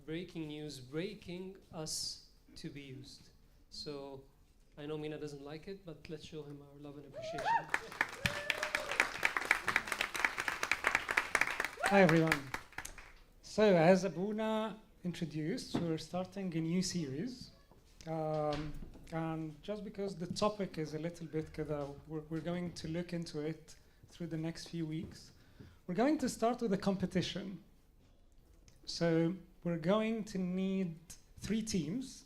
breaking news, breaking us to be used. So I know Mina doesn't like it, but let's show him our love and appreciation. Hi everyone. So as Abuna introduced, we're starting a new series. And just because the topic is a little bit كذا, we're going to look into it through the next few weeks. We're going to start with a competition. So we're going to need 3 teams.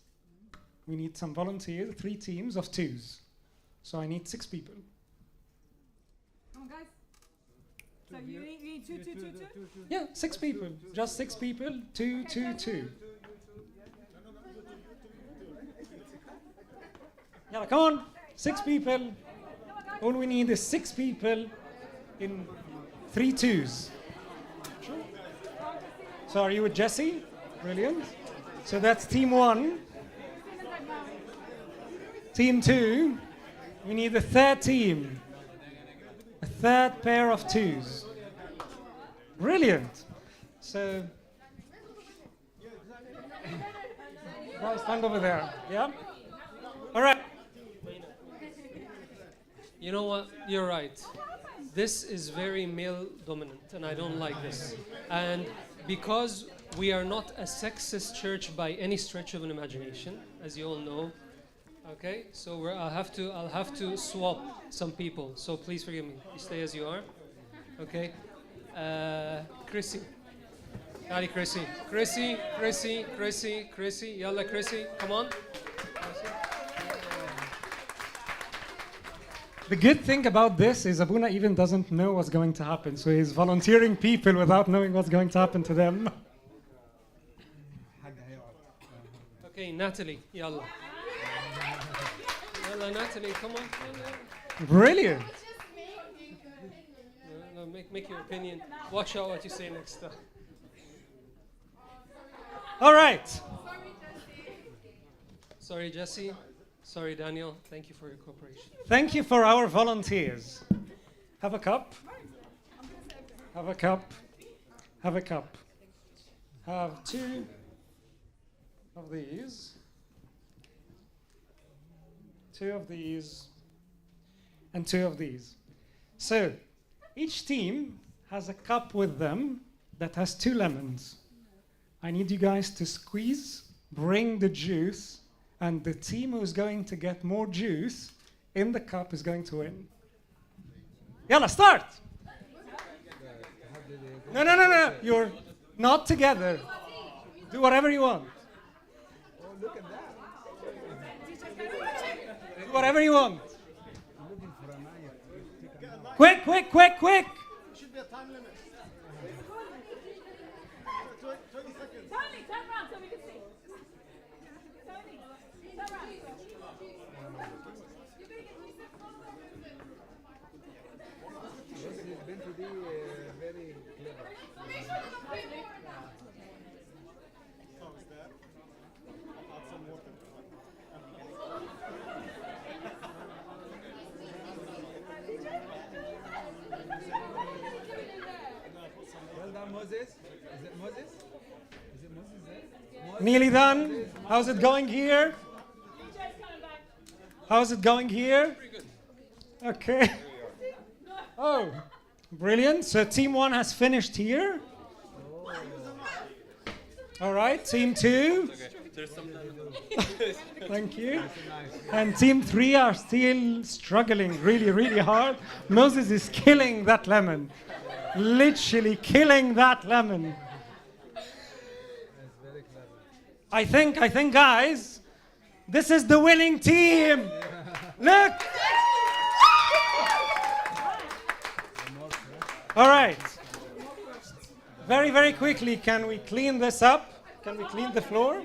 We need some volunteers, 3 teams of 2s. So I need 6 people. Come on, guys. So you need two. Yeah, 6 people. Just 6 people. 2, 2, 2. Yeah, come on. 6 people. All we need is 6 people in 3 2s. So are you with Jesse? Brilliant. So that's team 1. Team 2. We need a 3rd team. A 3rd pair of 2s. Brilliant. So guys, stand over there. Yeah? All right. You know what? You're right. This is very male dominant, and I don't like this. And because we are not a sexist church by any stretch of an imagination, as you all know, okay? So I'll have to swap some people. So please forgive me. You stay as you are, okay? Chrissy. Ali, Chrissy. Chrissy. Yalla, Chrissy. Come on. The good thing about this is Abuna even doesn't know what's going to happen, so he's volunteering people without knowing what's going to happen to them. Okay, Natalie, yalla. Yalla, Natalie, come on. Yalla. Brilliant. No, make your opinion. Watch out what you say next time. All right. Sorry, Jesse. Sorry, Daniel. Thank you for your cooperation. Thank you for our volunteers. Have a cup. Have a cup. Have a cup. Have 2 of these. 2 of these. And 2 of these. So, each team has a cup with them that has 2 lemons. I need you guys to squeeze, bring the juice, and the team who's going to get more juice in the cup is going to win. Yalla, start! No. You're not together. Do whatever you want. Do whatever you want. Quick! Should be a time limit. 20 seconds. Tony, turn around so we can see. Tony, turn around. This is going to be very clever. Pause there. Add some water. Well done, Moses. Is it Moses? Is it Moses there? Nearly done. How's it going here? How's it going here? Okay. Oh, brilliant. So team 1 has finished here. All right, team 2. Thank you. And team 3 are still struggling really hard. Moses is killing that lemon. Literally killing that lemon. I think, guys, this is the winning team. Look. All right. Very quickly, can we clean this up? Can we clean the floor?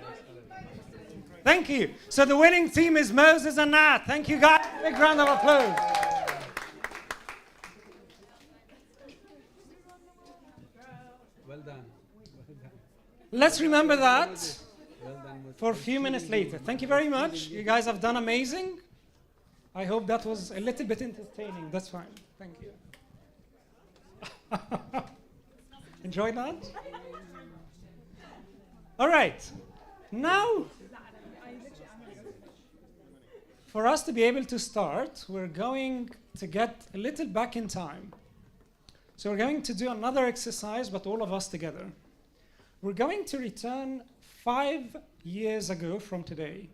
Thank you. So the winning team is Moses and Nat. Thank you, guys. Big round of applause. Well done. Let's remember that for a few minutes later. Thank you very much. You guys have done amazing. I hope that was a little bit entertaining. That's fine. Thank you. Enjoy that? All right. Now, for us to be able to start, we're going to get a little back in time. So we're going to do another exercise, but all of us together. We're going to return 5 years ago from today.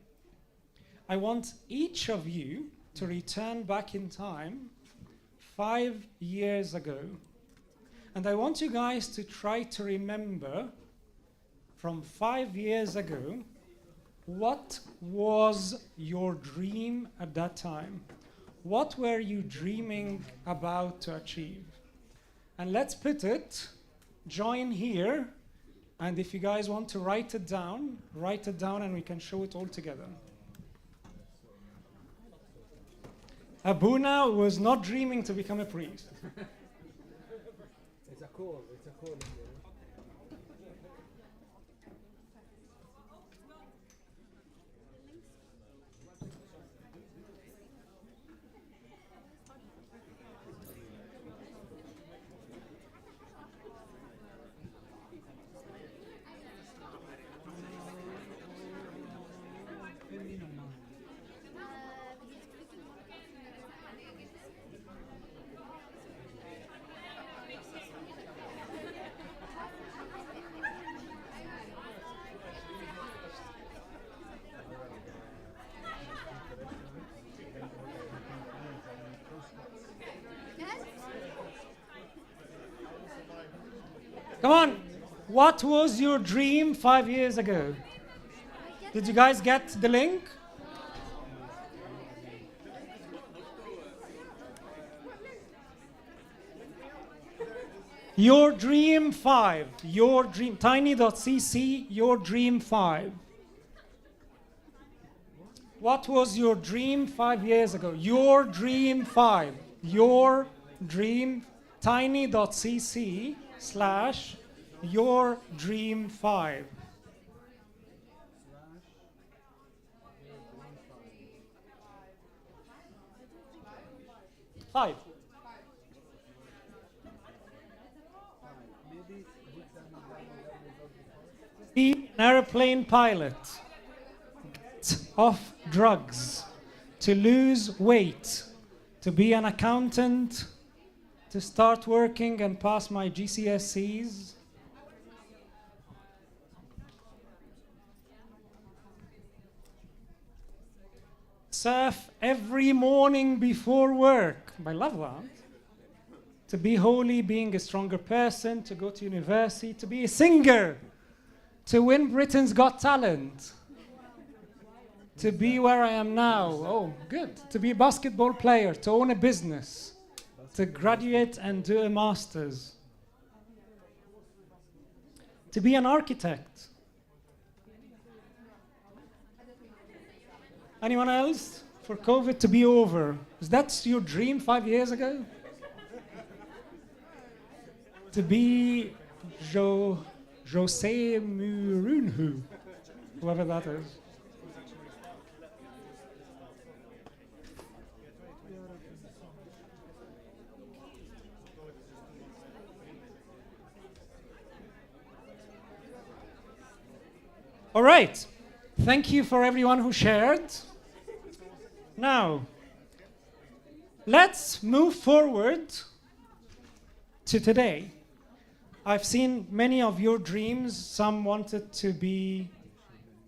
I want each of you to return back in time 5 years ago. And I want you guys to try to remember from 5 years ago, what was your dream at that time? What were you dreaming about to achieve? And let's put it, join here, and if you guys want to write it down and we can show it all together. Abuna was not dreaming to become a priest. It's a call. It's a call. Come on, what was your dream 5 years ago? Did you guys get the link? Your dream 5, your dream, tiny.cc, your dream 5. What was your dream 5 years ago? Your dream 5, your dream, tiny.cc / your dream 5. Five. Be an airplane pilot. Get off drugs. To lose weight. To be an accountant. To start working and pass my GCSEs. Surf every morning before work. I love that. To be holy, being a stronger person, to go to university, to be a singer, to win Britain's Got Talent, to be where I am now. Oh, good. To be a basketball player, to own a business, to graduate and do a master's, to be an architect. Anyone else? For COVID to be over. Is that your dream 5 years ago? To be Jose Mourinho, whoever that is. All right. Thank you for everyone who shared. Now, let's move forward to today. I've seen many of your dreams. Some wanted to be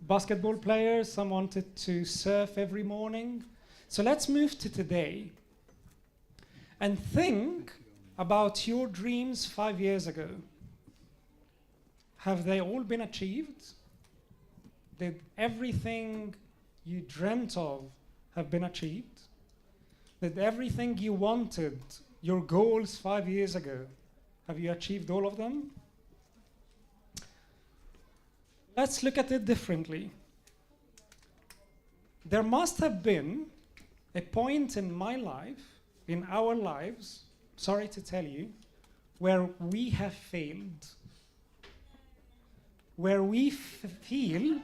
basketball players, some wanted to surf every morning. So let's move to today and think about your dreams 5 years ago. Have they all been achieved? Did everything you dreamt of have been achieved? Did everything you wanted, your goals 5 years ago, have you achieved all of them? Let's look at it differently. There must have been a point in my life, in our lives, sorry to tell you, where we have failed. Where we feel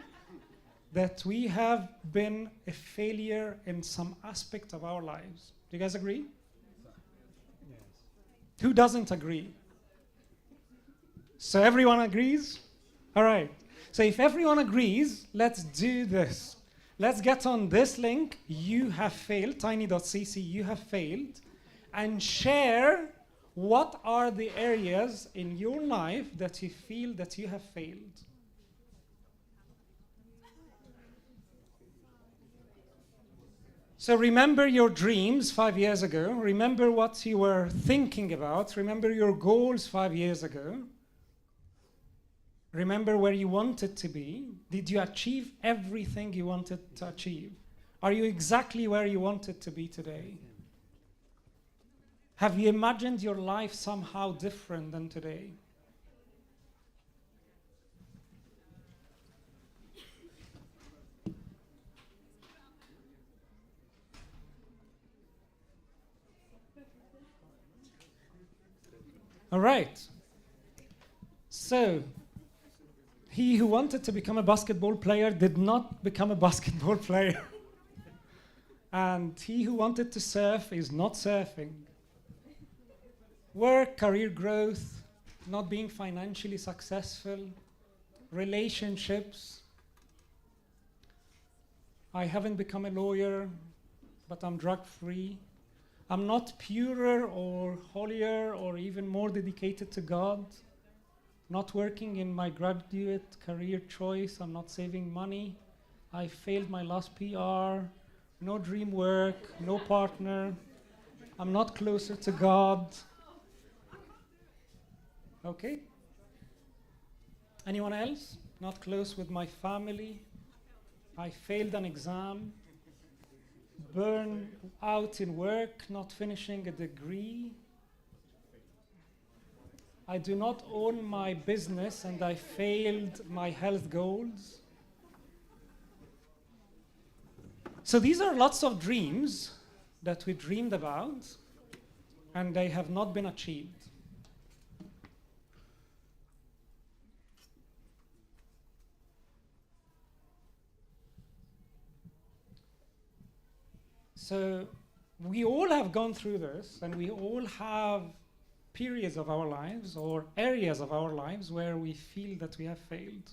that we have been a failure in some aspect of our lives. Do you guys agree? Yes. Who doesn't agree? So everyone agrees? All right. So if everyone agrees, let's do this. Let's get on this link, you have failed, tiny.cc, you have failed, and share what are the areas in your life that you feel that you have failed. So remember your dreams 5 years ago. Remember what you were thinking about. Remember your goals 5 years ago. Remember where you wanted to be. Did you achieve everything you wanted to achieve? Are you exactly where you wanted to be today? Have you imagined your life somehow different than today? All right. So, he who wanted to become a basketball player did not become a basketball player. And he who wanted to surf is not surfing. Work, career growth, not being financially successful, relationships. I haven't become a lawyer, but I'm drug-free. I'm not purer or holier or even more dedicated to God. Not working in my graduate career choice. I'm not saving money. I failed my last PR. No dream work, no partner. I'm not closer to God. Okay? Anyone else? Not close with my family. I failed an exam. Burn out in work, not finishing a degree. I do not own my business and I failed my health goals. So these are lots of dreams that we dreamed about and they have not been achieved. So we all have gone through this and we all have periods of our lives or areas of our lives where we feel that we have failed.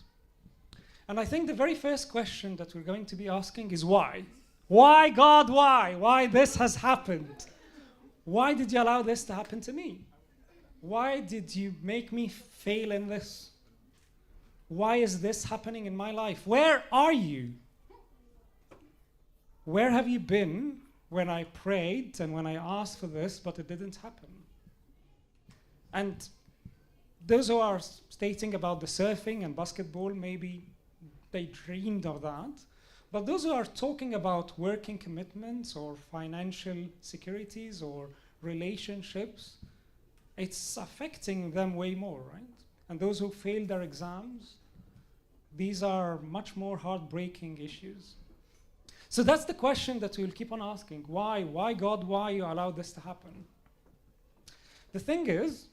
And I think the very first question that we're going to be asking is why? Why, God, why? Why this has happened? Why did you allow this to happen to me? Why did you make me fail in this? Why is this happening in my life? Where are you? Where have you been when I prayed and when I asked for this, but it didn't happen? And those who are stating about the surfing and basketball, maybe they dreamed of that. But those who are talking about working commitments or financial securities or relationships, it's affecting them way more, right? And those who failed their exams, these are much more heartbreaking issues. So that's the question that we'll keep on asking. Why? Why, God, why you allow this to happen? The thing is,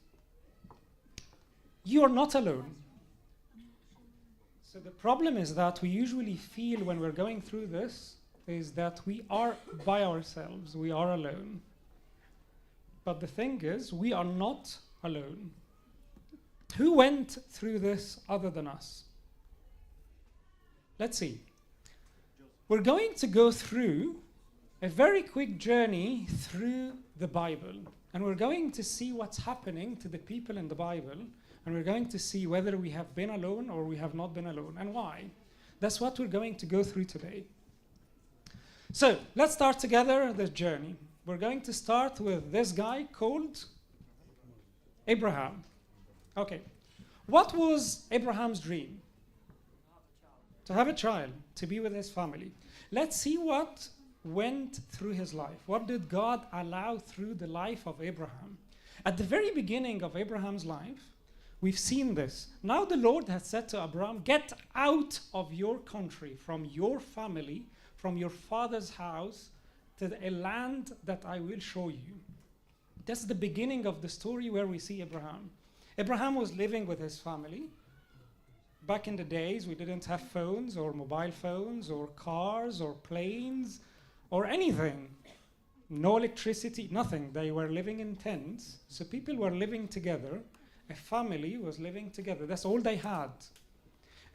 you are not alone. So the problem is that we usually feel when we're going through this is that we are by ourselves, we are alone. But the thing is, we are not alone. Who went through this other than us? Let's see. We're going to go through a very quick journey through the Bible. And we're going to see what's happening to the people in the Bible. And we're going to see whether we have been alone or we have not been alone. And why? That's what we're going to go through today. So let's start together this journey. We're going to start with this guy called Abraham. Okay. What was Abraham's dream? To have a child, to be with his family. Let's see what went through his life. What did God allow through the life of Abraham? At the very beginning of Abraham's life, we've seen this. Now the Lord has said to Abraham, get out of your country, from your family, from your father's house, to a land that I will show you. That's the beginning of the story where we see Abraham. Abraham was living with his family. Back in the days, we didn't have phones or mobile phones or cars or planes or anything. No electricity, nothing. They were living in tents. So people were living together. A family was living together. That's all they had.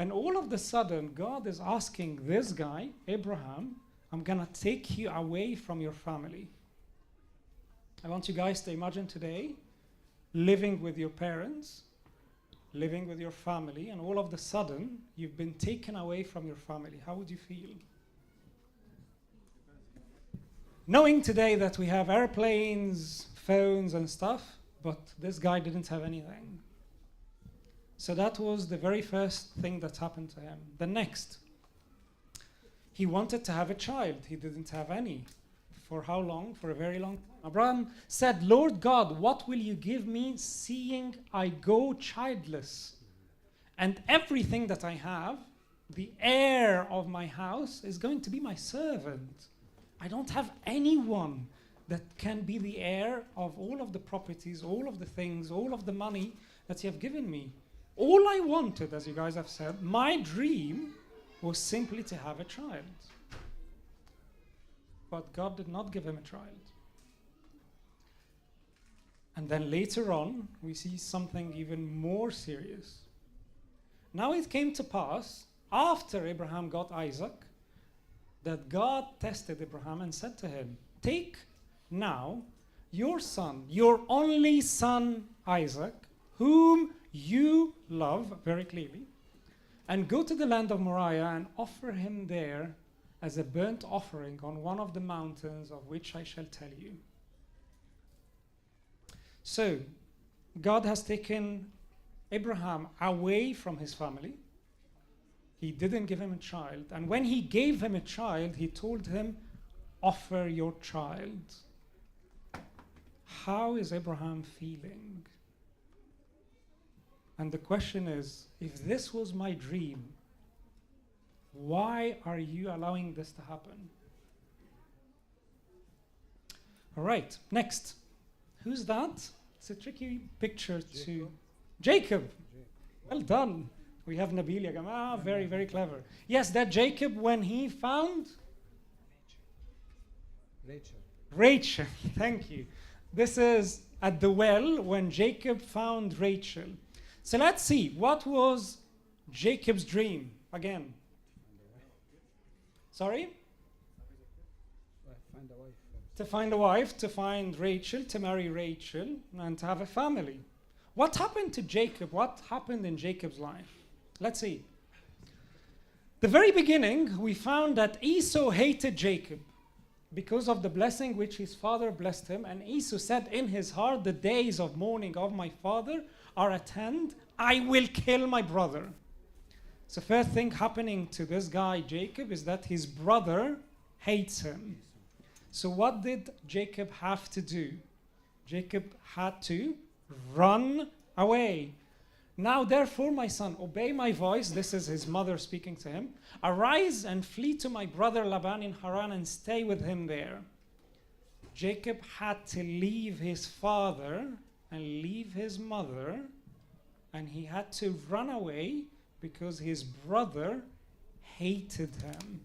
And all of the sudden, God is asking this guy, Abraham, I'm going to take you away from your family. I want you guys to imagine today living with your parents, living with your family, and all of the sudden, you've been taken away from your family. How would you feel? Knowing today that we have airplanes, phones, and stuff, but this guy didn't have anything. So that was the very first thing that happened to him. The next, he wanted to have a child. He didn't have any. For how long? For a very long time. Abraham said, Lord God, what will you give me seeing I go childless? And everything that I have, the heir of my house, is going to be my servant. I don't have anyone that can be the heir of all of the properties, all of the things, all of the money that you have given me. All I wanted, as you guys have said, my dream was simply to have a child. But God did not give him a child. And then later on, we see something even more serious. Now it came to pass, after Abraham got Isaac, that God tested Abraham and said to him, take now your son, your only son Isaac, whom you love very clearly, and go to the land of Moriah and offer him there as a burnt offering on one of the mountains of which I shall tell you. So, God has taken Abraham away from his family. He didn't give him a child. And when he gave him a child, he told him, offer your child. How is Abraham feeling? And the question is, if this was my dream, why are you allowing this to happen? All right, next. Who's that? It's a tricky picture to... Jacob. Well done. We have Nabil ya Jamaa, very, very clever. Yes, that Jacob, when he found... Rachel, thank you. This is at the well when Jacob found Rachel. So let's see, what was Jacob's dream again? Sorry? Find a wife. To find a wife, to find Rachel, to marry Rachel, and to have a family. What happened to Jacob? What happened in Jacob's life? Let's see. The very beginning, we found that Esau hated Jacob because of the blessing which his father blessed him. And Esau said in his heart, the days of mourning of my father are at hand. I will kill my brother. So first thing happening to this guy, Jacob, is that his brother hates him. So what did Jacob have to do? Jacob had to run away. Now, therefore, my son, obey my voice. This is his mother speaking to him. Arise and flee to my brother Laban in Haran and stay with him there. Jacob had to leave his father and leave his mother, and he had to run away because his brother hated him.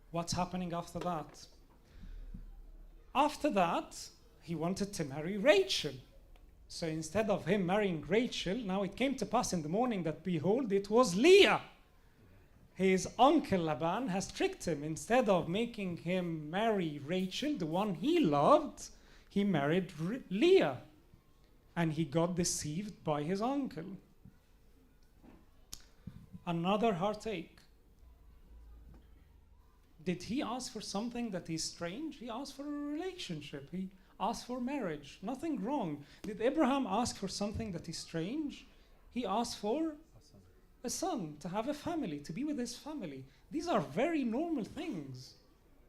What's happening after that? After that, he wanted to marry Rachel. So instead of him marrying Rachel, now it came to pass in the morning that, behold, it was Leah. His uncle Laban has tricked him. Instead of making him marry Rachel, the one he loved, he married Leah. And he got deceived by his uncle. Another heartache. Did he ask for something that is strange? He asked for a relationship. He asked for marriage. Nothing wrong. Did Abraham ask for something that is strange? He asked for a son, to have a family, to be with his family. These are very normal things.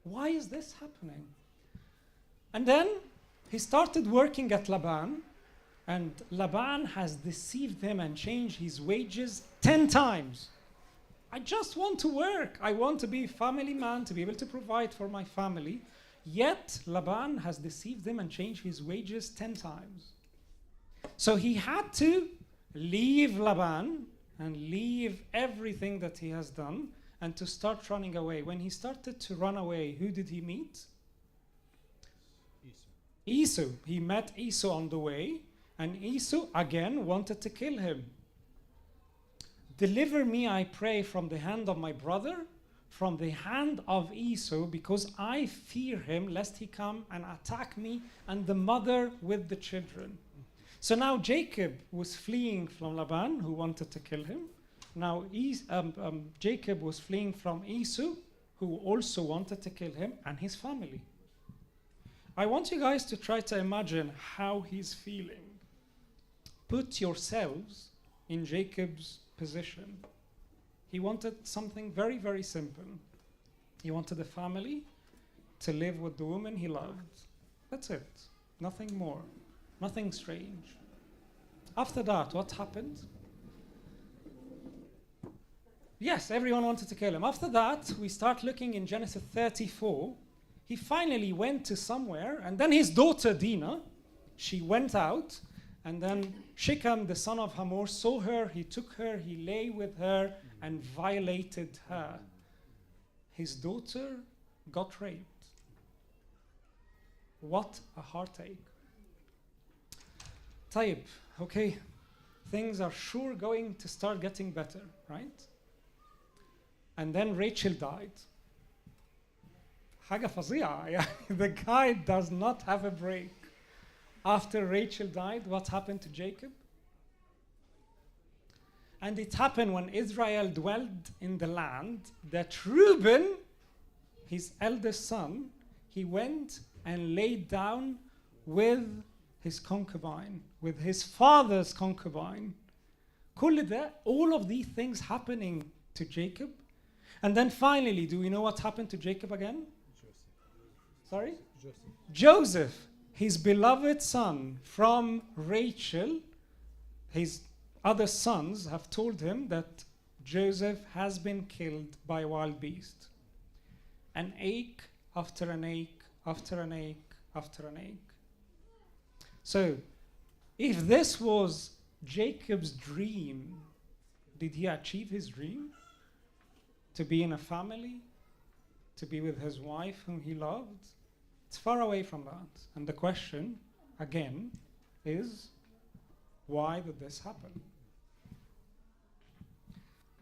Why is this happening? And then he started working at Laban, and Laban has deceived him and changed his wages 10 times. I just want to work. I want to be a family man, to be able to provide for my family. Yet Laban has deceived him and changed his wages 10 times. So he had to leave Laban and leave everything that he has done and to start running away. When he started to run away, who did he meet? Esau. He met Esau on the way, and Esau again wanted to kill him. Deliver me, I pray, from the hand of my brother, from the hand of Esau, because I fear him, lest he come and attack me and the mother with the children. So now Jacob was fleeing from Laban, who wanted to kill him. Now Jacob was fleeing from Esau, who also wanted to kill him and his family. I want you guys to try to imagine how he's feeling. Put yourselves in Jacob's position. He wanted something very, very simple. He wanted a family, to live with the woman he loved. That's it. Nothing more. Nothing strange. After that, what happened? Yes, everyone wanted to kill him. After that, we start looking in Genesis 34. He finally went to somewhere, and then his daughter Dinah, she went out, and then Shechem, the son of Hamor, saw her, he took her, he lay with her, and violated her. His daughter got raped. What a heartache. Tayyib, okay, things are sure going to start getting better, right? And then Rachel died. حاجة فظيعة. The guy does not have a break. After Rachel died, what happened to Jacob? And it happened when Israel dwelled in the land that Reuben, his eldest son, he went and laid down with his concubine, with his father's concubine. All of these things happening to Jacob. And then finally, do we know what happened to Jacob again? Sorry? Joseph, his beloved son from Rachel, his other sons have told him that Joseph has been killed by a wild beast. An ache after an ache, after an ache, after an ache. So, if this was Jacob's dream, did he achieve his dream? To be in a family? To be with his wife whom he loved? It's far away from that. And the question, again, is why did this happen?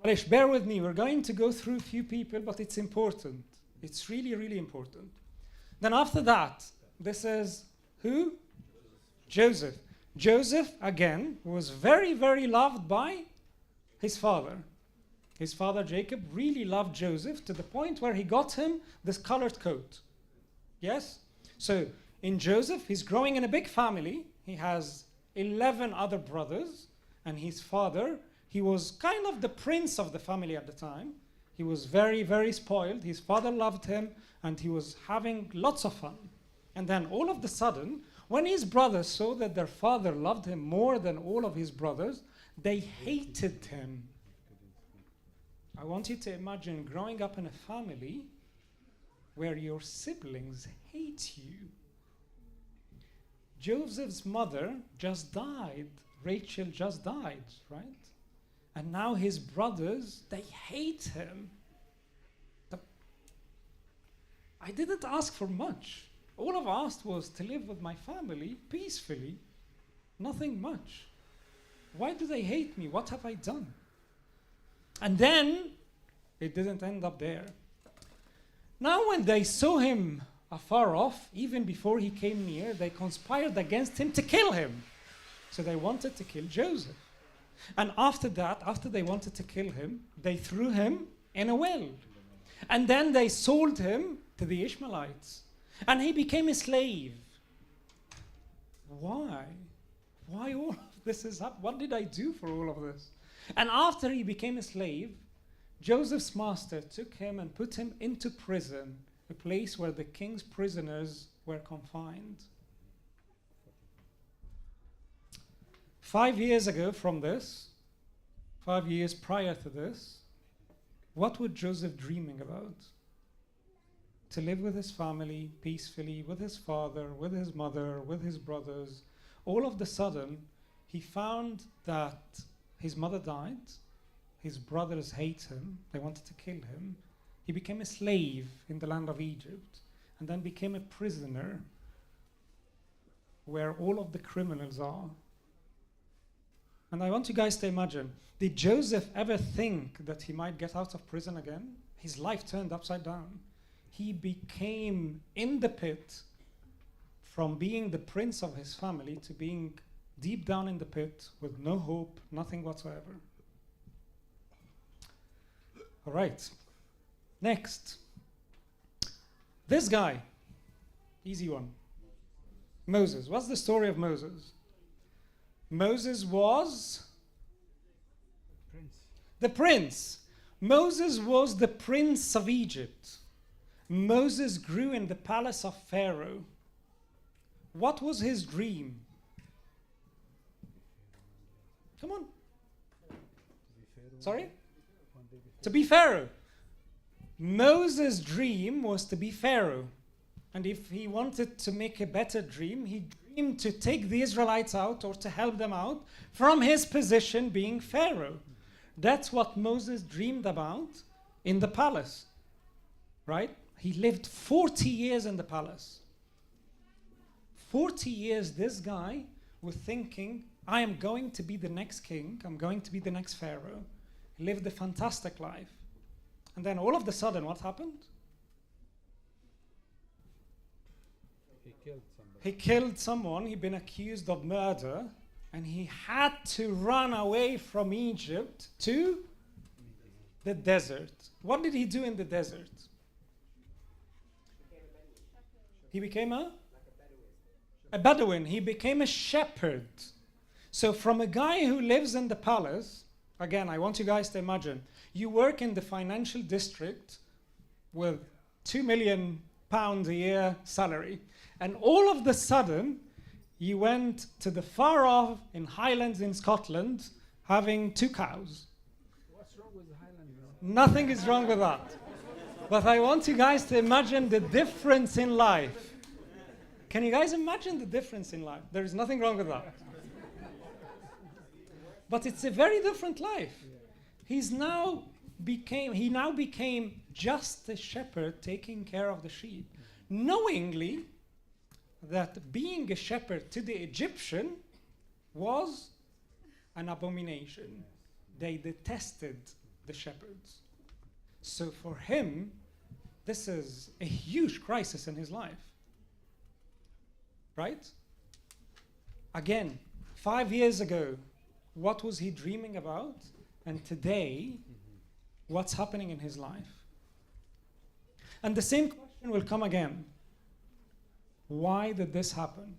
Malish, bear with me. We're going to go through a few people, but it's important. It's really, really important. Then after that, this is who? Joseph. Joseph, again, was very, very loved by his father. His father Jacob really loved Joseph to the point where he got him this colored coat. Yes? So in Joseph, he's growing in a big family. He has 11 other brothers, and his father, he was kind of the prince of the family at the time. He was very, very spoiled. His father loved him, and he was having lots of fun. And then all of a sudden, when his brothers saw that their father loved him more than all of his brothers, they hated him. I want you to imagine growing up in a family where your siblings hate you. Joseph's mother just died. Rachel just died, right? And now his brothers, they hate him. I didn't ask for much. All I've asked was to live with my family peacefully. Nothing much. Why do they hate me? What have I done? And then it didn't end up there. Now when they saw him afar off, even before he came near, they conspired against him to kill him. So they wanted to kill Joseph. And after that, after they wanted to kill him, they threw him in a well. And then they sold him to the Ishmaelites. And he became a slave. Why? Why all of this is up? What did I do for all of this? And after he became a slave, Joseph's master took him and put him into prison, a place where the king's prisoners were confined. 5 years ago from this, 5 years prior to this, what was Joseph dreaming about? To live with his family peacefully, with his father, with his mother, with his brothers. All of a sudden, he found that his mother died. His brothers hate him. They wanted to kill him. He became a slave in the land of Egypt and then became a prisoner where all of the criminals are. And I want you guys to imagine, did Joseph ever think that he might get out of prison again? His life turned upside down. He became in the pit, from being the prince of his family to being deep down in the pit with no hope, nothing whatsoever. All right. Next. This guy. Easy one. Moses. What's the story of Moses? Moses was the prince. Moses was the prince of Egypt. Moses grew in the palace of Pharaoh. What was his dream? Come on. Sorry? To be Pharaoh. Moses' dream was to be Pharaoh. And if he wanted to make a better dream, he dreamed to take the Israelites out or to help them out from his position being Pharaoh. That's what Moses dreamed about in the palace. Right? He lived 40 years in the palace. 40 years this guy was thinking, I am going to be the next king, I'm going to be the next Pharaoh. He lived a fantastic life. And then all of a sudden, what happened? He killed somebody. He killed someone, he'd been accused of murder, and he had to run away from Egypt to the desert. What did he do in the desert? He became a Bedouin. He became a shepherd. So from a guy who lives in the palace, again, I want you guys to imagine, you work in the financial district with £2 million a year salary, and all of the sudden, you went to the far off in Highlands in Scotland having 2 cows. What's wrong with the Highland? Nothing is wrong with that. But I want you guys to imagine the difference in life. Can you guys imagine the difference in life? There is nothing wrong with that. But it's a very different life. He now became just a shepherd taking care of the sheep, knowingly that being a shepherd to the Egyptian was an abomination. They detested the shepherds. So for him, this is a huge crisis in his life. Right? Again, 5 years ago, what was he dreaming about? And today, what's happening in his life? And the same question will come again. Why did this happen?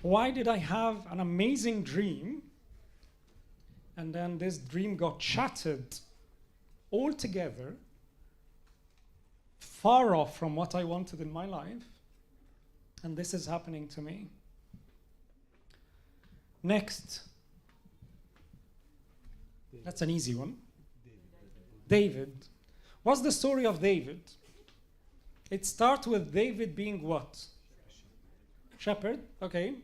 Why did I have an amazing dream and then this dream got shattered altogether, far off from what I wanted in my life, and this is happening to me? Next. That's an easy one. David. What's the story of David? It starts with David being what? Shepherd, okay.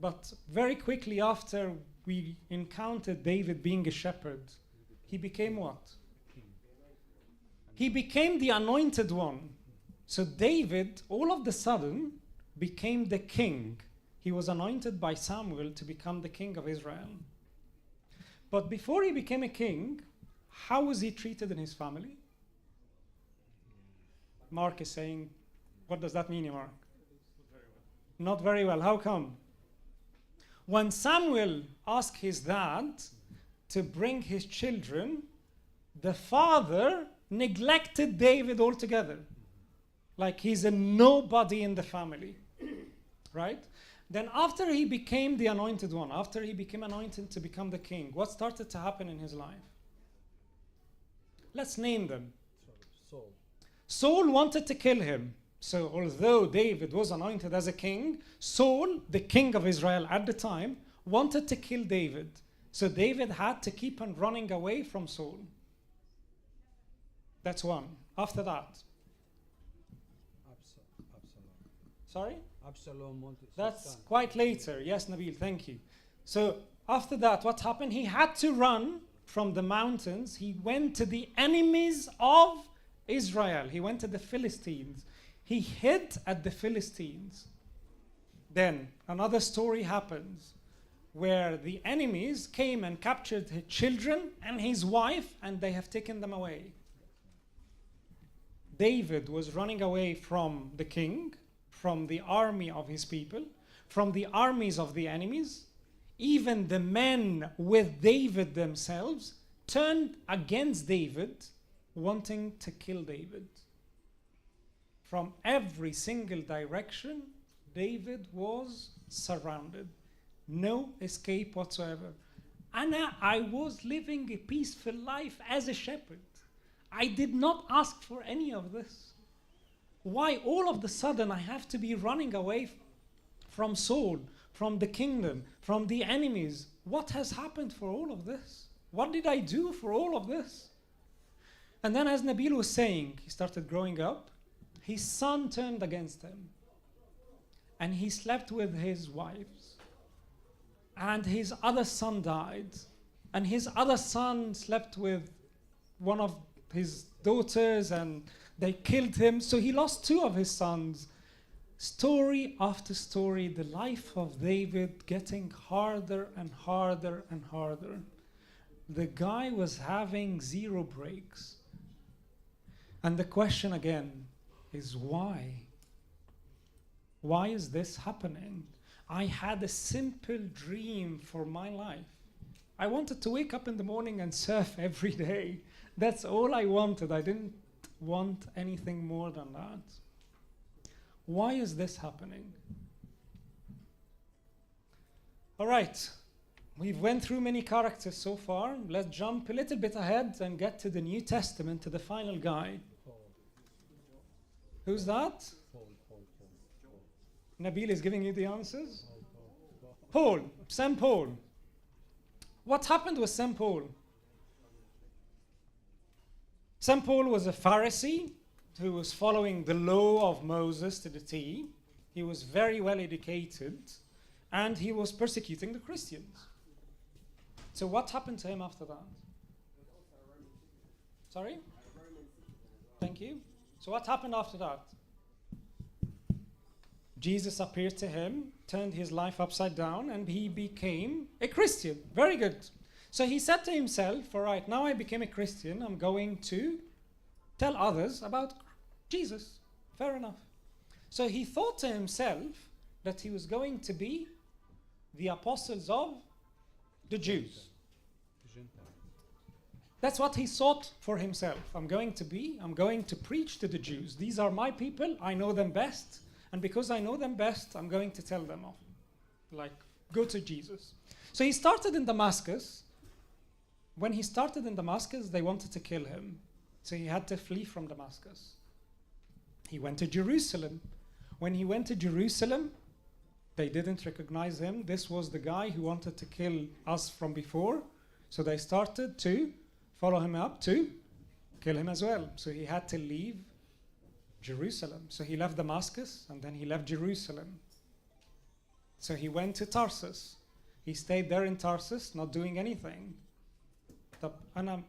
But very quickly after we encountered David being a shepherd, he became what? He became the anointed one. So David, all of a sudden, became the king. He was anointed by Samuel to become the king of Israel. But before he became a king, how was he treated in his family? Mark is saying, what does that mean, Mark? Not very well. How come? When Samuel asked his dad to bring his children, the father neglected David altogether. Like he's a nobody in the family. Right? Then after he became the anointed one, after he became anointed to become the king, what started to happen in his life? Let's name them. Saul. Saul wanted to kill him. So although David was anointed as a king, Saul, the king of Israel at the time, wanted to kill David. So David had to keep on running away from Saul. That's one. After that. Absalom. Sorry? Absalom wanted his That's son. quite later. Yes, Nabil, thank you. So after that, what happened? He had to run from the mountains. He went to the enemies of Israel. He went to the Philistines. He hid at the Philistines. Then another story happens. where the enemies came and captured his children and his wife, and they have taken them away. David was running away from the king, from the army of his people, from the armies of the enemies. Even the men with David themselves turned against David, wanting to kill David. From every single direction, David was surrounded. No escape whatsoever. And I was living a peaceful life as a shepherd. I did not ask for any of this. Why all of a sudden I have to be running away from Saul, from the kingdom, from the enemies? What has happened for all of this? What did I do for all of this? And then, as Nabil was saying, he started growing up. His son turned against him. And he slept with his wives. And his other son died. And his other son slept with one of his daughters, and they killed him. So he lost two of his sons. Story after story, the life of David getting harder and harder and harder. The guy was having zero breaks. And the question again is why? Why is this happening? I had a simple dream for my life. I wanted to wake up in the morning and surf every day. That's all I wanted. I didn't want anything more than that. Why is this happening? All right. We've went through many characters so far. Let's jump a little bit ahead and get to the New Testament, to the final guy. Who's that? Nabil is giving you the answers. Paul, St. Paul. What happened with St. Paul? St. Paul was a Pharisee who was following the law of Moses to the T. He was very well educated, and he was persecuting the Christians. So what happened to him after that? Sorry? Thank you. So what happened after that? Jesus appeared to him, turned his life upside down, and he became a Christian. Very good. So he said to himself, all right, now I became a Christian, I'm going to tell others about Jesus. Fair enough. So he thought to himself that he was going to be the apostles of the Jews. That's what he sought for himself. I'm going to preach to the Jews. These are my people, I know them best. And because I know them best, I'm going to tell them off. Like, go to Jesus. So he started in Damascus. When he started in Damascus, they wanted to kill him. So he had to flee from Damascus. He went to Jerusalem. When he went to Jerusalem, they didn't recognize him. This was the guy who wanted to kill us from before. So they started to follow him up to kill him as well. So he had to leave Jerusalem. So he left Damascus, and then he left Jerusalem. So he went to Tarsus. He stayed there in Tarsus, not doing anything.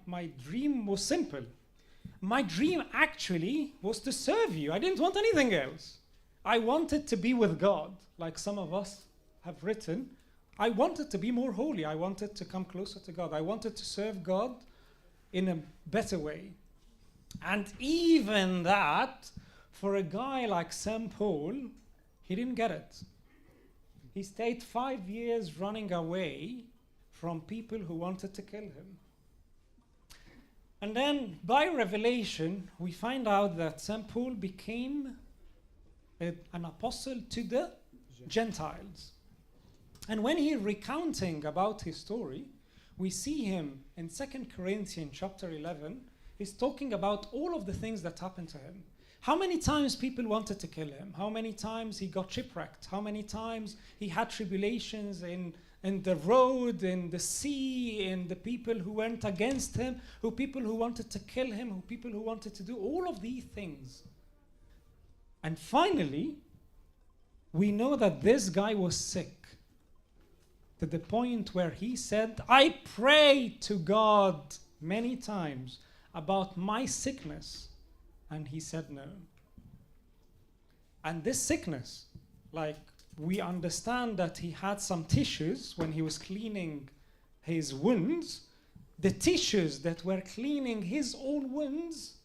My dream was simple. My dream actually was to serve you. I didn't want anything else. I wanted to be with God, like some of us have written. I wanted to be more holy. I wanted to come closer to God. I wanted to serve God in a better way. And even that, for a guy like St. Paul, he didn't get it. He stayed 5 years running away from people who wanted to kill him. And then, by revelation, we find out that St. Paul became an apostle to the Gentiles. And when he's recounting about his story, we see him in 2 Corinthians chapter 11. He's talking about all of the things that happened to him. How many times people wanted to kill him? How many times he got shipwrecked? How many times he had tribulations in the road, in the sea, in the people who went against him, people who wanted to kill him, people who wanted to do all of these things. And finally, we know that this guy was sick to the point where he said, I prayed to God many times about my sickness, and he said no. And this sickness, like we understand that he had some tissues when he was cleaning his wounds. The tissues that were cleaning his own wounds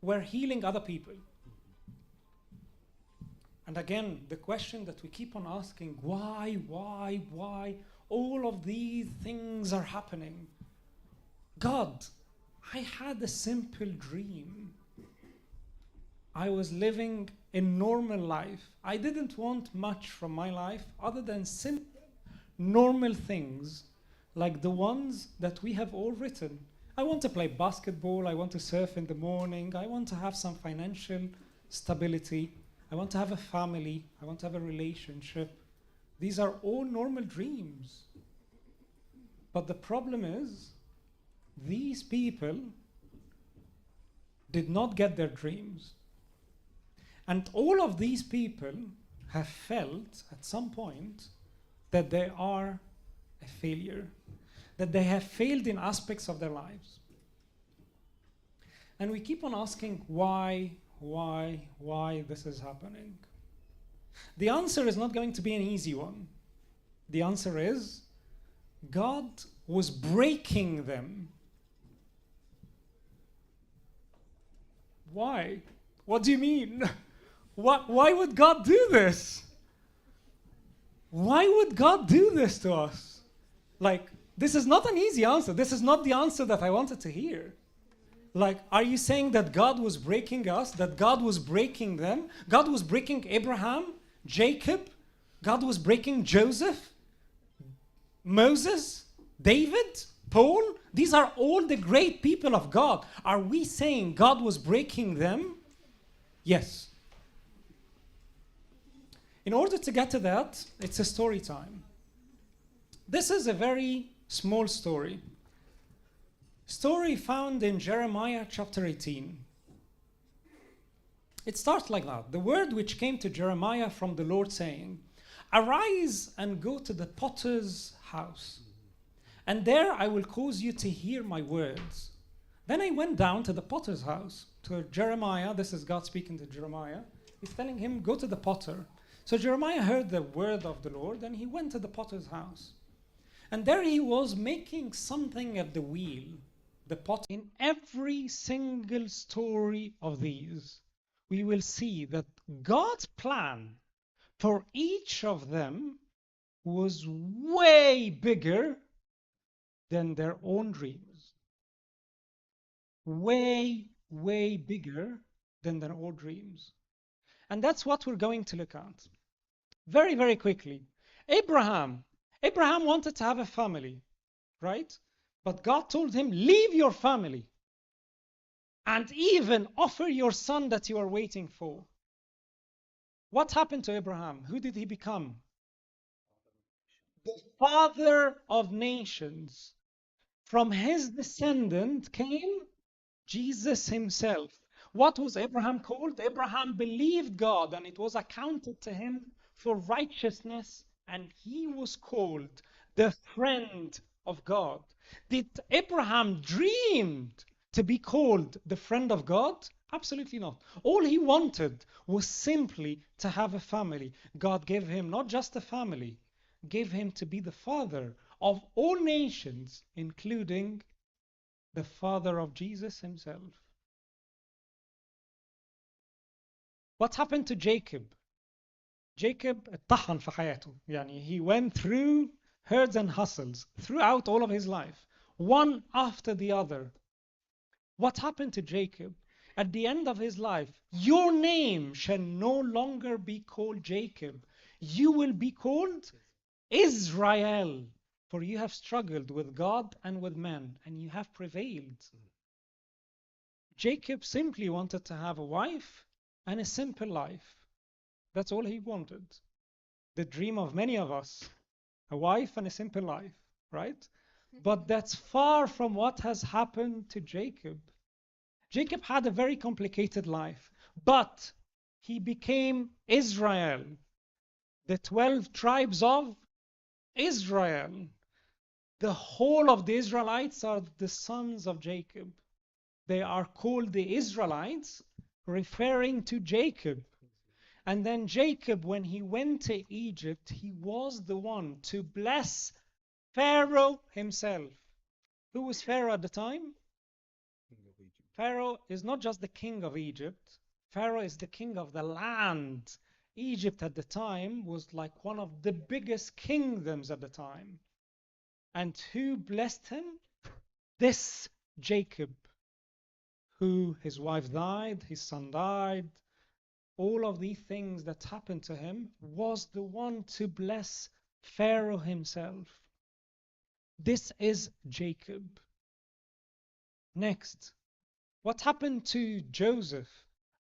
were healing other people. And again, the question that we keep on asking, why? All of these things are happening. God, I had a simple dream. I was living a normal life. I didn't want much from my life other than simple, normal things like the ones that we have all written. I want to play basketball. I want to surf in the morning. I want to have some financial stability. I want to have a family. I want to have a relationship. These are all normal dreams. But the problem is, these people did not get their dreams. And all of these people have felt at some point that they are a failure, that they have failed in aspects of their lives. And we keep on asking why this is happening. The answer is not going to be an easy one. The answer is God was breaking them. Why? What do you mean? Why would God do this? Why would God do this to us? Like, this is not an easy answer. This is not the answer that I wanted to hear. Like, are you saying that God was breaking us? That God was breaking them? God was breaking Abraham, Jacob? God was breaking Joseph, Moses, David, Paul? These are all the great people of God. Are we saying God was breaking them? Yes. In order to get to that, it's a story time. This is a very small story. Story found in Jeremiah chapter 18. It starts like that. The word which came to Jeremiah from the Lord saying, "Arise and go to the potter's house, and there I will cause you to hear my words." Then I went down to the potter's house, to Jeremiah. This is God speaking to Jeremiah. He's telling him, go to the potter. So Jeremiah heard the word of the Lord, and he went to the potter's house. And there he was making something at the wheel, the pot. In every single story of these, we will see that God's plan for each of them was way bigger than their own dreams. Way bigger than their own dreams. And that's what we're going to look at. Very quickly. Abraham wanted to have a family, right? But God told him, leave your family and even offer your son that you are waiting for. What happened to Abraham? Who did he become? The father of nations. From his descendant came Jesus himself. What was Abraham called? Abraham believed God, and it was accounted to him for righteousness, and he was called the friend of God. Did Abraham dream to be called the friend of God? Absolutely not. All he wanted was simply to have a family. God gave him not just a family, gave him to be the father of all nations, including the father of Jesus himself. What happened to Jacob? Jacob اتطحن في حياته. يعني he went through herds and hustles throughout all of his life, one after the other. What happened to Jacob? At the end of his life, your name shall no longer be called Jacob. You will be called Israel, for you have struggled with God and with men, and you have prevailed. Jacob simply wanted to have a wife and a simple life. That's all he wanted. The dream of many of us, a wife and a simple life, right? But that's far from what has happened to Jacob. Jacob had a very complicated life, but he became Israel, the 12 tribes of Israel. The whole of the Israelites are the sons of Jacob. They are called the Israelites, referring to Jacob. And then Jacob, when he went to Egypt, he was the one to bless Pharaoh himself. Who was Pharaoh at the time? Pharaoh is not just the king of Egypt. Pharaoh is the king of the land. Egypt at the time was like one of the biggest kingdoms at the time. And who blessed him? This Jacob, who his wife died, his son died, all of these things that happened to him, was the one to bless Pharaoh himself. This is Jacob. Next, what happened to Joseph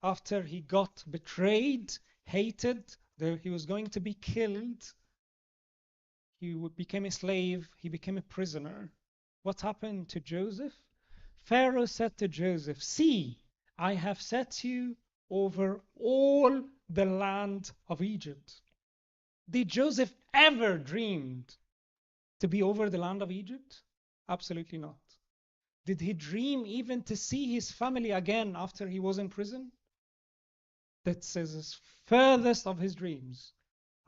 after he got betrayed, hated, he was going to be killed? He became a slave, he became a prisoner. What happened to Joseph? Pharaoh said to Joseph, "See, I have set you over all the land of Egypt." Did Joseph ever dreamed to be over the land of Egypt? Absolutely not. Did he dream even to see his family again after he was in prison? That's his furthest of his dreams.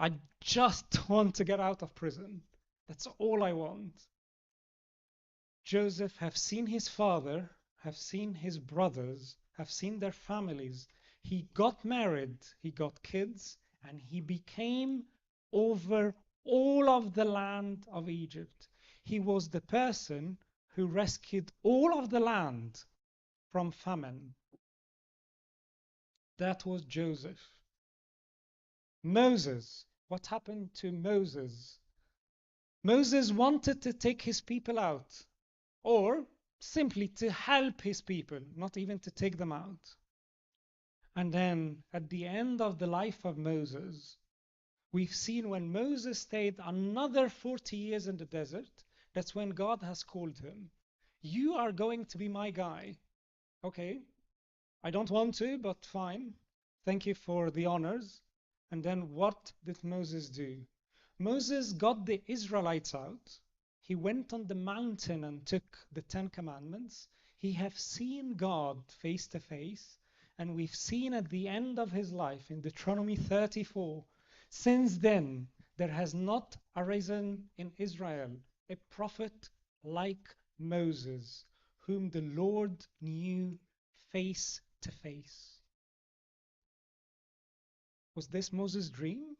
I just want to get out of prison. That's all I want. Joseph have seen his father, have seen his brothers, have seen their families. He got married, he got kids, and he became over all of the land of Egypt. He was the person who rescued all of the land from famine. That was Joseph. Moses. What happened to Moses? Moses wanted to take his people out, or simply to help his people, not even to take them out. And then at the end of the life of Moses, we've seen when Moses stayed another 40 years in the desert, that's when God has called him. You are going to be my guy. Okay, I don't want to, but fine. Thank you for the honors. And then what did Moses do? Moses got the Israelites out. He went on the mountain and took the 10 Commandments. He have seen God face to face. And we've seen at the end of his life in Deuteronomy 34, since then there has not arisen in Israel a prophet like Moses, whom the Lord knew face to face. Was this Moses' dream?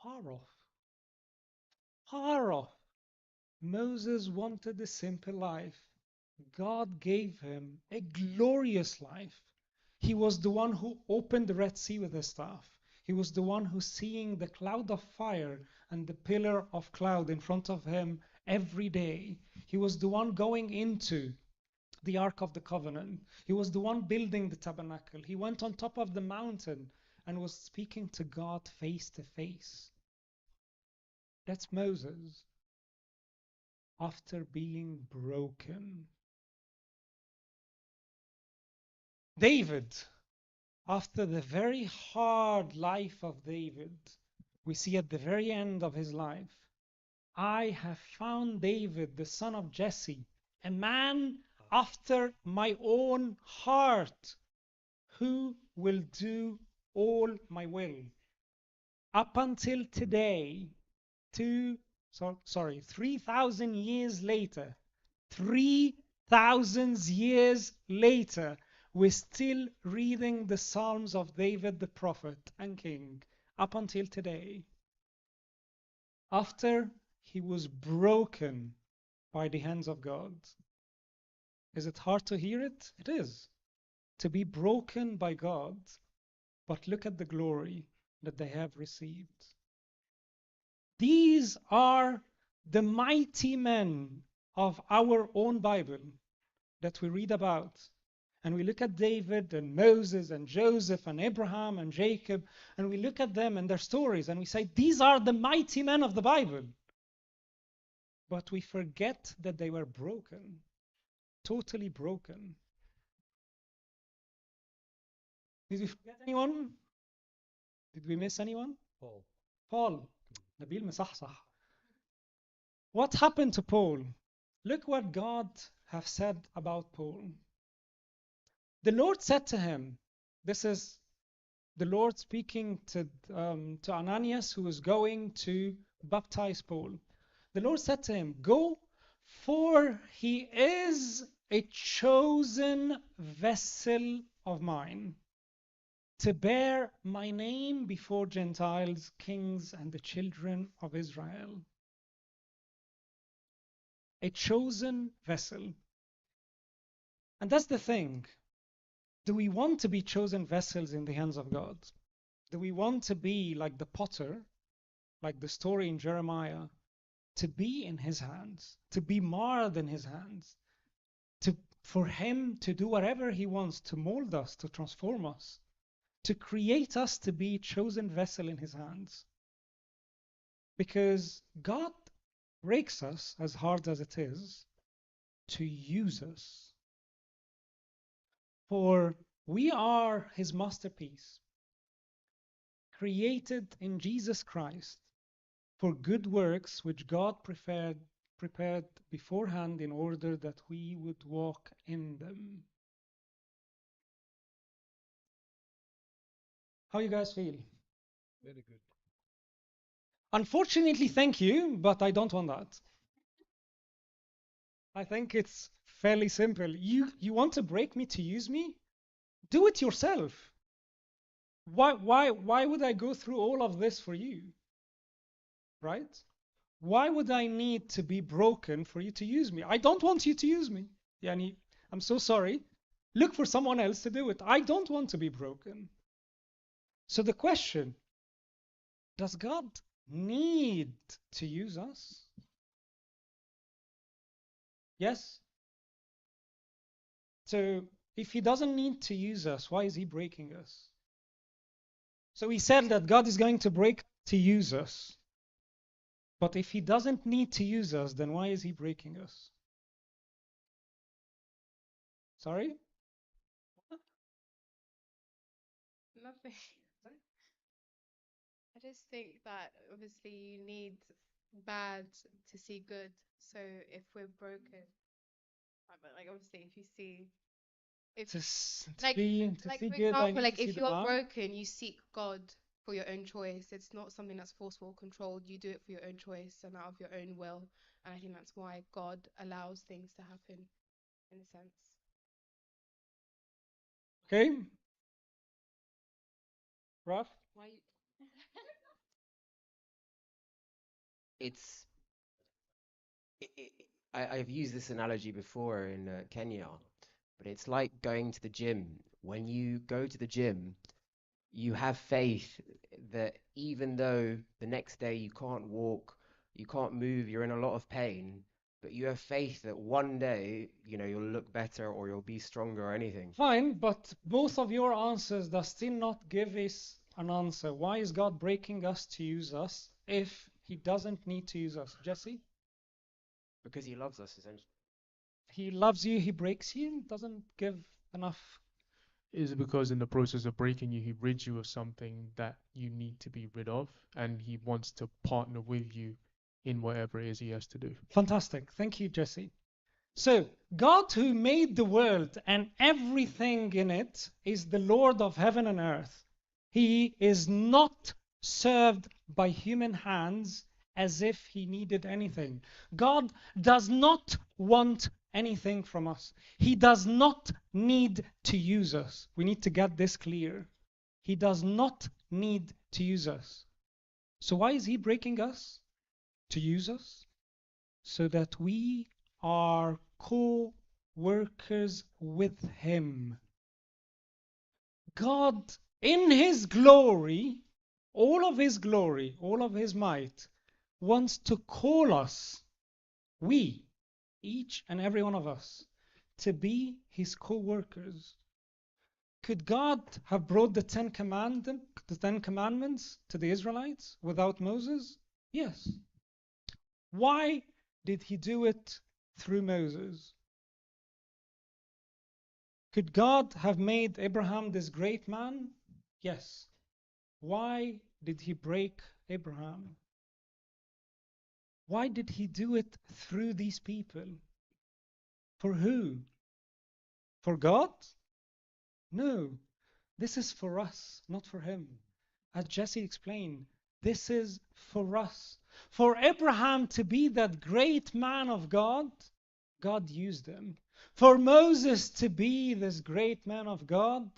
Far off. Far off. Moses wanted a simple life. God gave him a glorious life. He was the one who opened the Red Sea with his staff. He was the one who seeing the cloud of fire and the pillar of cloud in front of him every day. He was the one going into the Ark of the Covenant. He was the one building the tabernacle. He went on top of the mountain and was speaking to God face to face. That's Moses after being broken. David, after the very hard life of David, we see at the very end of his life, I have found David, the son of Jesse, a man after my own heart, who will do all my will. Up until today, 3,000 years later, 3,000 years later, we're still reading the Psalms of David the prophet and king up until today. After he was broken by the hands of God. Is it hard to hear it? It is. To be broken by God, but look at the glory that they have received. These are the mighty men of our own Bible that we read about. And we look at David and Moses and Joseph and Abraham and Jacob, and we look at them and their stories, and we say, these are the mighty men of the Bible. But we forget that they were broken, totally broken. Did we forget anyone? Did we miss anyone? Paul. Nabil Mesahsah. What happened to Paul? Look what God have said about Paul. The Lord said to him, this is the Lord speaking to Ananias, who was going to baptize Paul. The Lord said to him, "Go, for he is a chosen vessel of mine, to bear my name before Gentiles, kings, and the children of Israel." A chosen vessel. And that's the thing. Do we want to be chosen vessels in the hands of God? Do we want to be like the potter, like the story in Jeremiah, to be in his hands, to be marred in his hands, for him to do whatever he wants, to mold us, to transform us, to create us to be a chosen vessel in his hands? Because God breaks us, as hard as it is, to use us. For we are his masterpiece, created in Jesus Christ for good works which God prepared beforehand in order that we would walk in them. How you guys feel? Very good. Unfortunately, thank you, but I don't want that. I think it's fairly simple. You want to break me to use me? Do it yourself. Why would I go through all of this for you? Right? Why would I need to be broken for you to use me? I don't want you to use me. Yani, I'm so sorry. Look for someone else to do it. I don't want to be broken. So the question, does God need to use us? Yes? So if he doesn't need to use us, why is he breaking us? So he said that God is going to break to use us. But if he doesn't need to use us, then why is he breaking us? Sorry? Nothing. I just think that obviously you need bad to see good. So if we're broken, but like obviously if you see if To like see like good, for I example, need to like see if the you are bad. broken, you seek God for your own choice. It's not something that's forceful or controlled. You do it for your own choice and out of your own will. And I think that's why God allows things to happen in a sense. Okay? Raf? Why It's I've used this analogy before in Kenya, but it's like going to the gym. When you go to the gym, you have faith that even though the next day you can't walk, you can't move, you're in a lot of pain, but you have faith that one day, you'll look better or you'll be stronger or anything. Fine, but both of your answers does still not give us an answer. Why is God breaking us to use us if he doesn't need to use us? Jesse? Because he loves us, essentially. He loves you, he breaks you, doesn't give enough. Is because in the process of breaking you, he rids you of something that you need to be rid of, and he wants to partner with you in whatever it is he has to do. Fantastic. Thank you, Jesse. So, God who made the world and everything in it is the Lord of heaven and earth. He is not served by human hands as if he needed anything. God does not want anything from us. He does not need to use us. We need to get this clear. He does not need to use us. So why is he breaking us? To use us? So that we are co-workers with him. God, in his glory, all of his might, wants to call us, we, each and every one of us, to be his co-workers. Could God have brought the Ten Commandments to the Israelites without Moses? Yes. Why did he do it through Moses? Could God have made Abraham this great man? Yes. Why did he break Abraham? Why did he do it through these people? For who? For God? No. This is for us, not for him. As Jesse explained, this is for us. For Abraham to be that great man of God, God used him. For Moses to be this great man of God,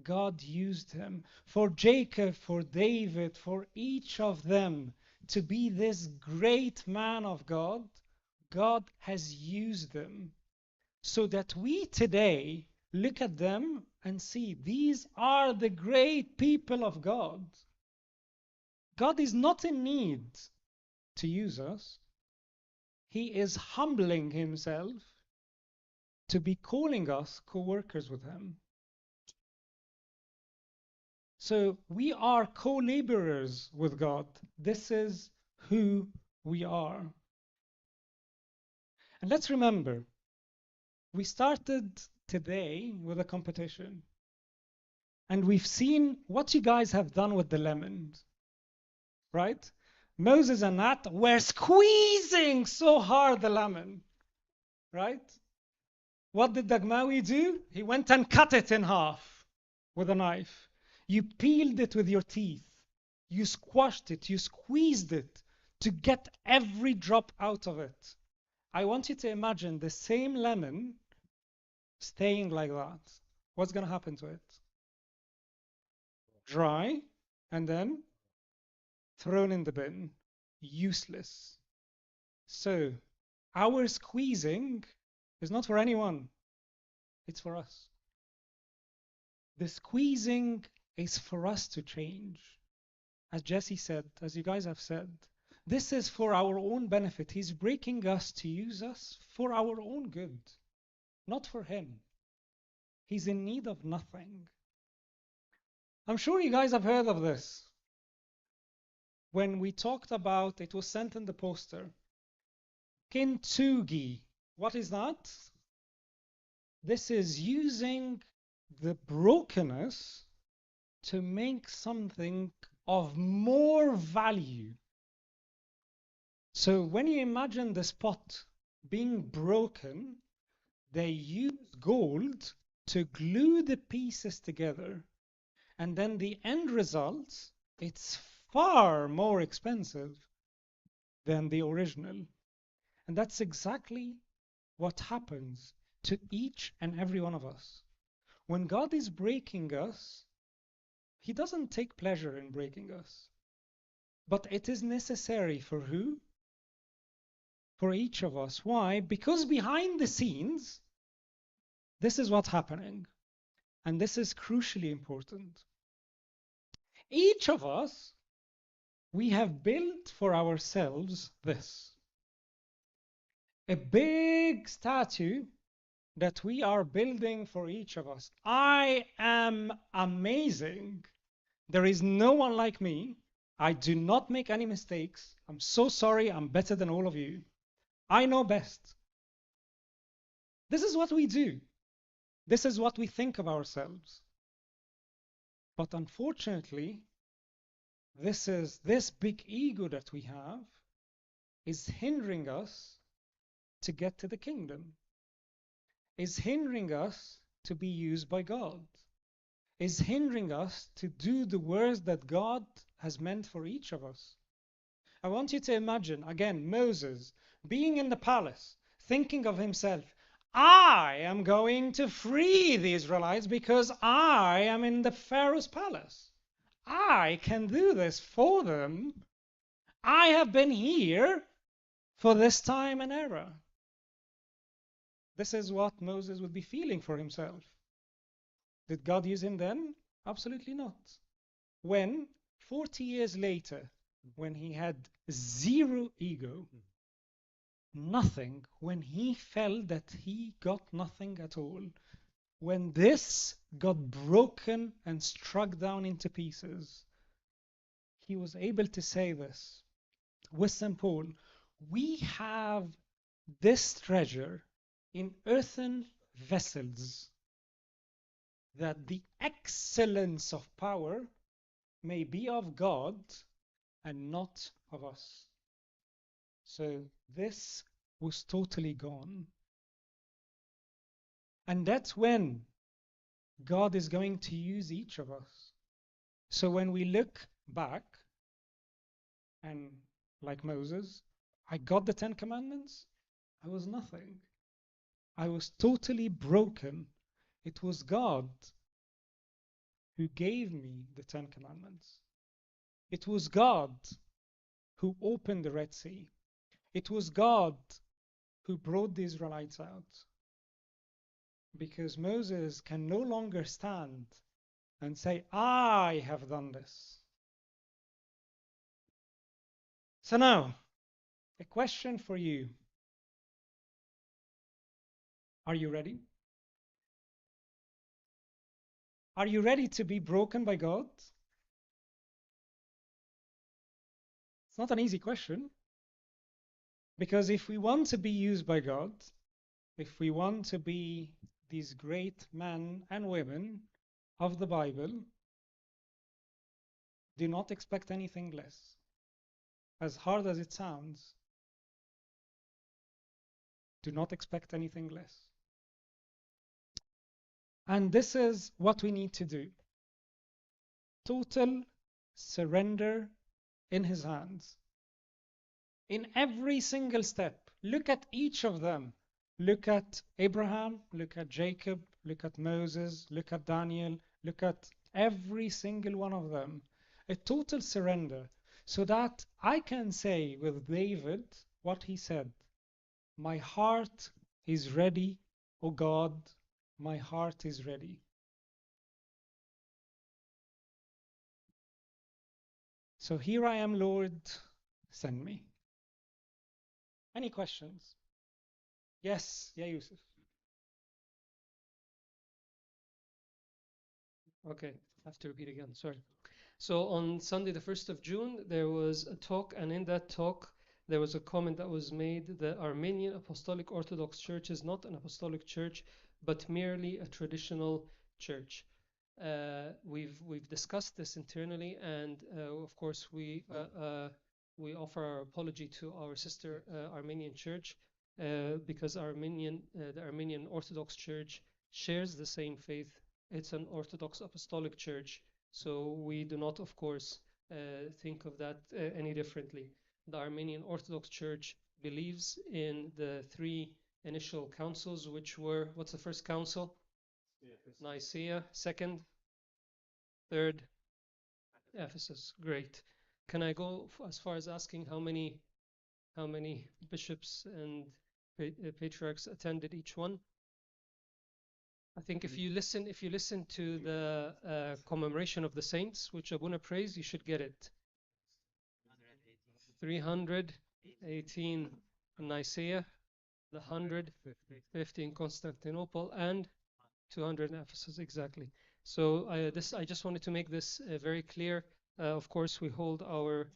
God used him. For Jacob, for David, for each of them to be this great man of God, God has used them. So that we today look at them and see these are the great people of God. God is not in need to use us. He is humbling himself to be calling us co-workers with him. So we are co-laborers with God. This is who we are. And let's remember, we started today with a competition. And we've seen what you guys have done with the lemons, right? Moses and Nat were squeezing so hard the lemon, right? What did Dagmawi do? He went and cut it in half with a knife. You peeled it with your teeth. You squashed it. You squeezed it to get every drop out of it. I want you to imagine the same lemon staying like that. What's going to happen to it? Dry and then thrown in the bin. Useless. So, our squeezing is not for anyone. It's for us. The squeezing is for us to change. As Jesse said, as you guys have said, this is for our own benefit. He's breaking us to use us for our own good, not for him. He's in need of nothing. I'm sure you guys have heard of this. When we talked about, it was sent in the poster, kintsugi. What is that? This is using the brokenness to make something of more value. So when you imagine this pot being broken, they use gold to glue the pieces together. And then the end result, it's far more expensive than the original. And that's exactly what happens to each and every one of us. When God is breaking us, he doesn't take pleasure in breaking us. But it is necessary for who? For each of us. Why? Because behind the scenes, this is what's happening. And this is crucially important. Each of us, we have built for ourselves this. A big statue that we are building for each of us. I am amazing. There is no one like me. I do not make any mistakes. I'm so sorry. I'm better than all of you. I know best. This is what we do. This is what we think of ourselves. But unfortunately, this big ego that we have is hindering us to get to the kingdom, is hindering us to be used by God, is hindering us to do the works that God has meant for each of us. I want you to imagine, again, Moses being in the palace, thinking of himself, I am going to free the Israelites because I am in the Pharaoh's palace. I can do this for them. I have been here for this time and era. This is what Moses would be feeling for himself. Did God use him then? Absolutely not. When, 40 years later, when he had zero ego, nothing, when he felt that he got nothing at all, when this got broken and struck down into pieces, he was able to say this with St. Paul, we have this treasure in earthen vessels, that the excellence of power may be of God and not of us. So this was totally gone. And that's when God is going to use each of us. So when we look back, and like Moses, I got the 10 Commandments, I was nothing. I was totally broken. It was God who gave me the 10 Commandments. It was God who opened the Red Sea. It was God who brought the Israelites out. Because Moses can no longer stand and say, I have done this. So now, a question for you. Are you ready? Are you ready to be broken by God? It's not an easy question. Because if we want to be used by God, if we want to be these great men and women of the Bible, do not expect anything less. As hard as it sounds, do not expect anything less. And this is what we need to do. Total surrender in His hands. In every single step, look at each of them. Look at Abraham, look at Jacob, look at Moses, look at Daniel, look at every single one of them. A total surrender, so that I can say with David what he said. My heart is ready, O God, my heart is ready. So here I am, Lord, send me. Any questions? Yes, yeah, Yusuf. Okay, I have to repeat again, sorry. So on Sunday, the 1st of June, there was a talk, and in that talk, there was a comment that was made: the Armenian Apostolic Orthodox Church is not an apostolic church, but merely a traditional church. We've discussed this internally, and of course we offer our apology to our sister Armenian Church, because the Armenian Orthodox Church shares the same faith. It's an Orthodox Apostolic Church, so we do not, of course, think of that any differently. The Armenian Orthodox Church believes in the three initial councils, which were, what's the first council? Nicaea. Second, third, Ephesus. Great. Can I go as far as asking how many bishops and patriarchs attended each one? I think if you listen to the commemoration of the saints, which Abuna prays, you should get it. 318 in Nicaea, the 150 in Constantinople, and 200 in Ephesus, exactly. So I just wanted to make this very clear. Of course, we hold our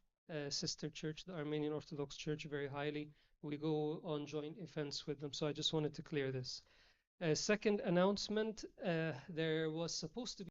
sister church, the Armenian Orthodox Church, very highly. We go on joint events with them, so I just wanted to clear this. Second announcement, there was supposed to be